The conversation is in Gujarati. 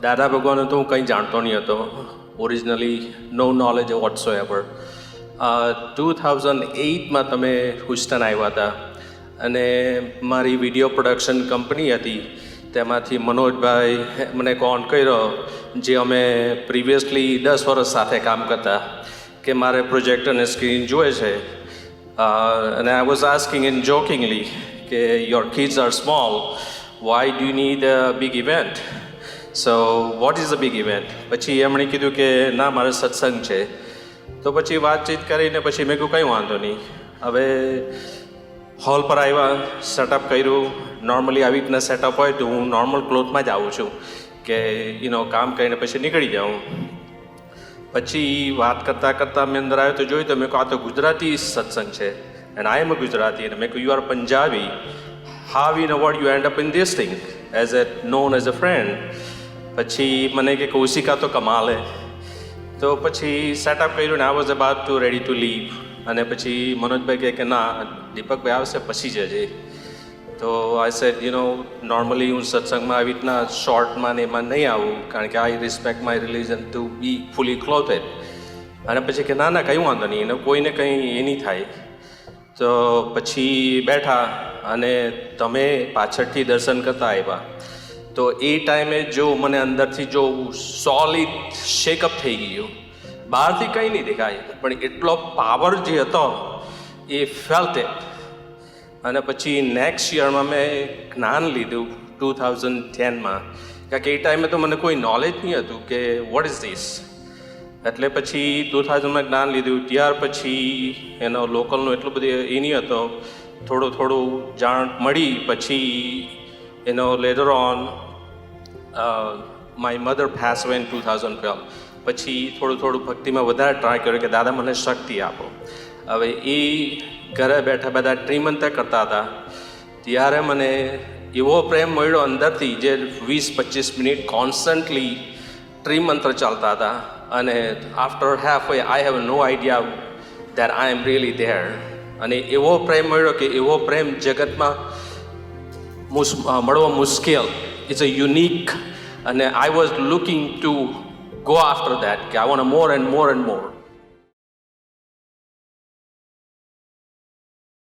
દાદા ભગવાનને તો હું કંઈ જાણતો નહીં હતો. ઓરિજિનલી નો નોલેજ વોટ્સો એવર. 2008માં તમે હુસ્ટન આવ્યા હતા અને મારી વિડીયો પ્રોડક્શન કંપની હતી. તેમાંથી મનોજભાઈ મને કોલ કર્યો, જે અમે પ્રિવિયસલી 10 વર્ષ સાથે કામ કરતા, કે મારે પ્રોજેક્ટ અને સ્ક્રીન જોઈએ છે. અને I was asking in jokingly કે your kids are small, why do you need a big event? So what is a big event? પછી એમણે કીધું કે ના, મારે સત્સંગ છે. તો પછી વાતચીત કરીને પછી મેં કહ્યું કંઈ વાંધો નહીં. હવે હોલ પર આવ્યા, સેટઅપ કર્યું. નોર્મલી આવી રીતના સેટઅપ હોય તો હું નોર્મલ ક્લોથમાં જ આવું છું કે કામ કરીને પછી નીકળી જાઉં. પછી વાત કરતાં કરતાં મેં અંદર આવ્યો તો જોયું તો મેં કહું આ તો ગુજરાતી સત્સંગ છે, એન્ડ આઈ એમ અ ગુજરાતી. અને મેં કહ્યું you are Punjabi, how in a word you end up in this thing as a known as a friend. પછી મને કે ઉસી કા તો કમાલ હે. તો પછી સેટઅપ કર્યું ને I was about to ready to leave. અને પછી મનોજભાઈ કહે કે ના, દીપકભાઈ આવશે પછી જજે. તો આઈ સેડ નોર્મલી હું સત્સંગમાં આવી રીતના શોર્ટમાં ને એમાં નહીં આવું, કારણ કે I respect my religion to be fully clothed. અને પછી કે ના ના, કંઈ વાંધો નહીં, એને કોઈને કંઈ એ નહીં થાય. તો પછી બેઠા અને તમે પાછળથી દર્શન કરતા આવ્યા. તો એ ટાઈમે જો મને અંદરથી જો સોલિડ શેકઅપ થઈ ગયું. બહારથી કંઈ નહીં દેખાય, પણ એટલો પાવર જે હતો એ ફેલ્ટ ઇટ. અને પછી નેક્સ્ટ યરમાં મેં જ્ઞાન લીધું 2010માં, કારણ કે એ ટાઈમે તો મને કોઈ નોલેજ નહીં હતું કે વોટ ઇઝ ધીસ. એટલે પછી 2000માં જ્ઞાન લીધું. ત્યાર પછી એનો લોકલનો એટલો બધો એ નહીં હતો, થોડું જાણ મળી. પછી letter on my mother pass અવે ઇન 2012. પછી થોડું ભક્તિમાં વધારે ટ્રાય કર્યો કે દાદા મને શક્તિ આપો. હવે એ ઘરે બેઠા બધા ટ્રીમંત્ર કરતા હતા, ત્યારે મને એવો પ્રેમ મળ્યો અંદરથી, જે 20-25 મિનિટ કોન્સ્ટન્ટલી ટ્રીમંત્ર ચાલતા હતા. અને after half way I have no idea that I am really there. અને એવો પ્રેમ મળ્યો કે એવો પ્રેમ જગતમાં મળવો મુશ્કેલ. It's a unique. અને I was looking to go after that, કે I want more and more and more.